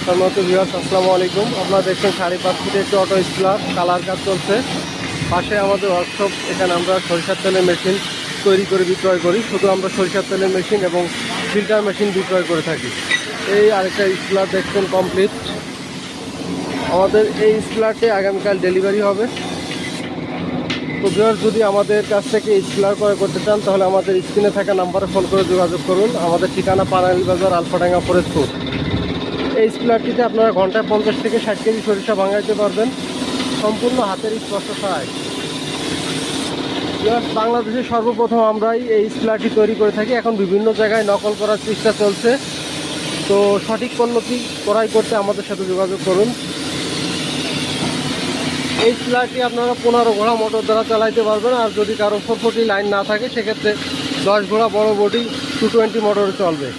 সম্মানিত ভিউয়ার্স, আসসালামু আলাইকুম। আপনারা দেখছেন 5.5 ফিটের একটি অটো স্প্লার কালার কাজ চলছে। পাশে আমাদের ওয়ার্কশপ। এখানে আমরা সরিষার তেলের মেশিন তৈরি করে বিক্রয় করি। শুধু আমরা সরিষার তেলের মেশিন এবং ফিল্টার মেশিন বিক্রয় করে থাকি। এই আরেকটা স্প্লার দেখছেন কমপ্লিট। আমাদের এই স্প্লারটি আগামীকাল ডেলিভারি হবে। তো ভিউয়ার্স, যদি আমাদের কাছ থেকে স্প্লার ক্রয় করতে চান তাহলে আমাদের স্ক্রিনে থাকা নাম্বারে ফোন করে যোগাযোগ করুন। আমাদের ঠিকানা পানাইল বাজার, আলফাডাঙ্গা, ফরিদপুর। এই স্প্লারটিতে আপনারা ঘন্টায় 50 থেকে 60 কেজি সরিষা ভাঙাইতে পারবেন সম্পূর্ণ হাতের স্পর্শ ছাড়াই। বাংলাদেশে সর্বপ্রথম আমরাই এই স্প্লারটি তৈরি করে থাকি। এখন বিভিন্ন জায়গায় নকল করার চেষ্টা চলছে। তো সঠিক পণ্যটি ক্রয় করতে আমাদের সাথে যোগাযোগ করুন। এই স্প্লারটি আপনারা 15 ঘোড়া মোটর দ্বারা চালাইতে পারবেন। আর যদি কারো 440 লাইন না থাকে সেক্ষেত্রে 10 ঘোড়া বড় বডি 220 মোটরে চলবে।